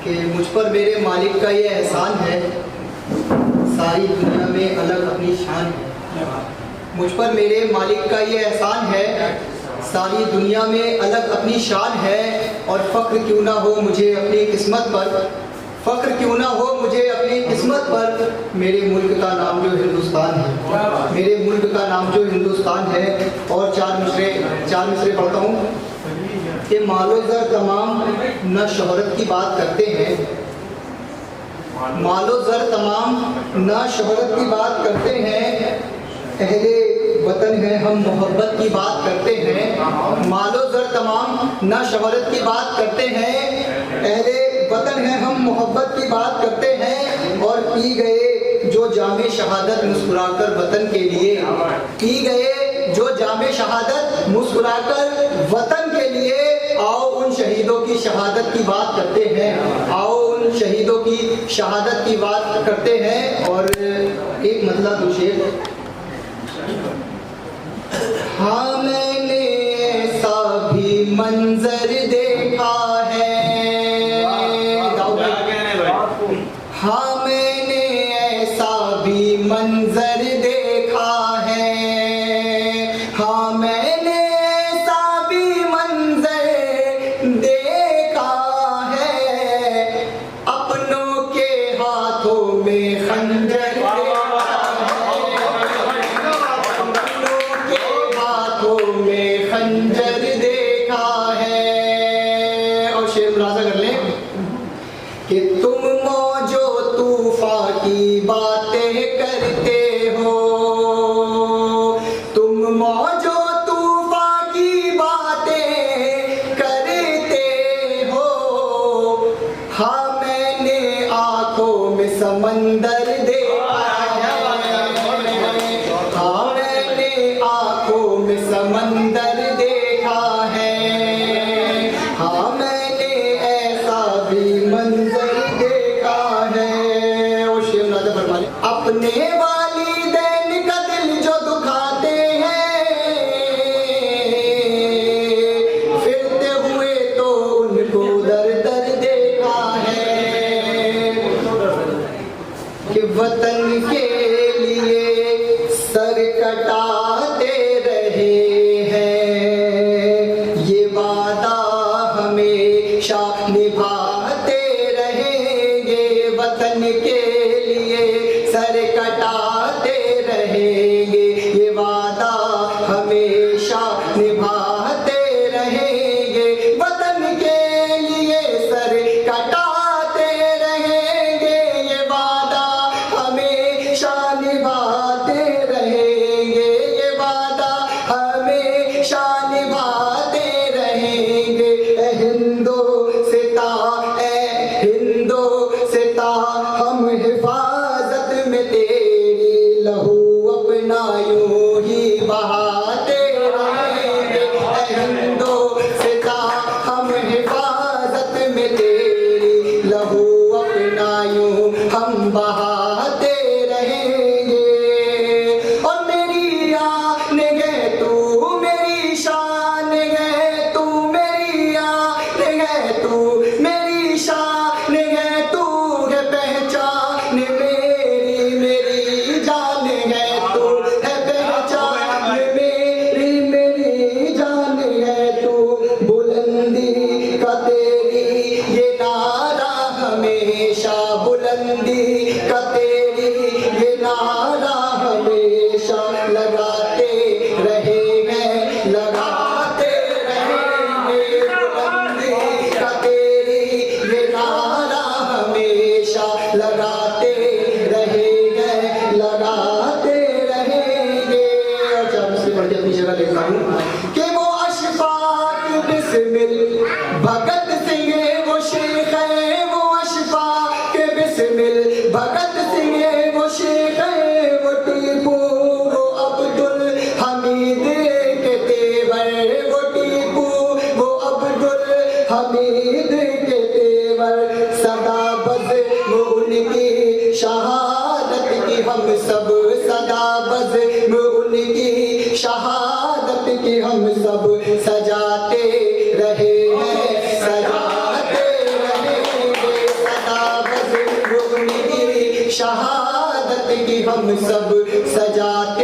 कि मुझ पर मेरे मालिक का ये एहसान है, सारी दुनिया में अलग अपनी शान है। मुझ पर मेरे मालिक का ये एहसान है, सारी दुनिया में अलग अपनी शान है। और फ़ख्र क्यों ना हो मुझे अपनी किस्मत पर, फ़ख्र क्यों ना हो मुझे अपनी किस्मत पर, मेरे मुल्क का नाम जो हिंदुस्तान है, मेरे मुल्क का नाम जो हिंदुस्तान है। और चार मिसरे पढ़ता हूँ कि मालो ज़र तमाम न शोहरत की बात करते हैं, मालो ज़र तमाम न शोहरत की बात करते हैं, अहले वतन है हम मोहब्बत की बात करते हैं। मालो ज़र तमाम न शोहरत की बात करते हैं, अहले वतन है हम मोहब्बत की बात करते हैं। और पी गए जो जामे शहादत मुस्कुराकर वतन के लिए, पी गए जो जामे शहादत मुस्कुराकर वतन के लिए। आओ उन शहीदों की शहादत की बात करते हैं, आओ उन शहीदों की शहादत की बात करते हैं। और एक मतलब दूसरे, हाँ मैंने ऐसा भी मंजर देखा है, हाँ मैंने ऐसा भी मंजर देखा है, हाँ मैंने ऐसा भी मंजर देखा है, अपनों के हाथों में खंजर में खंजर देखा है। और शेर मुलाजा कर लें कि तुम मौजो तूफा की बातें करते हो, तुम मौजो तूफा की बातें करते हो। हाँ मैंने आंखों में समंदर देखा है, हाँ मैंने आंखों में समंदर देखा है, हाँ मैंने ऐसा भी मंजर देखा है। और शेर नाज़ फरमाने, अपने वालिदैन का दिल जो दुखाते हैं, फिरते हुए तो उनको दर दर देखा है, कि वतन के लिए सर कटाते रहे हैं, ये वादा हमेशा निभाते रहेंगे, वतन के लिए सर कटाते रहेंगे, ये वादा हमेशा निभाते रहेंगे, वतन के लिए सर कटाते रहेंगे, ये वादा हमेशा निभाते रहेंगे, ये वादा हमेशा निभाते रहेंगे। हिंदोस्ता हम हिफाजत में तेरी, लहू अपना यूं ही बहाते रहेंगे। हिंदोस्ता हम हिफाजत में तेरी, लहू अपना यूं हम बहाते रहेंगे। और मेरी आन है तू, मेरी शान है तू, मेरी आन है तू, मेरी शान है तू, है पहचान मेरी, मेरी जान है तू, है पहचान मेरी, मेरी जान है तू। बुलंदी का तेरी ये नारा हमेशा, बुलंदी का तेरी ये नारा हमेशा लगाते रहेंगे, लगाते रहेंगे। बुलंदी का तेरी ये नारा हमेशा लगाते रहेंगे, लगाते रहेंगे। अच्छा मुझसे पढ़ के अपनी जगह लेता हूँ कि वो अशफाक बिस्मिल भगत सिंह वो शेख है, वो अशफाक बिस्मिल भगत सिंह वो शेख है, वो टीपू वो अब्दुल हमीद के तेवर, वो टीपू वो अब्दुल हमीद के तेवर। सदा बज़ उनकी शहादत की हम सब, सदा बज़ उनकी शहादत की हम सब सजाते रहे हैं, सजाते रहेंगे, शहादत की हम सब सजाते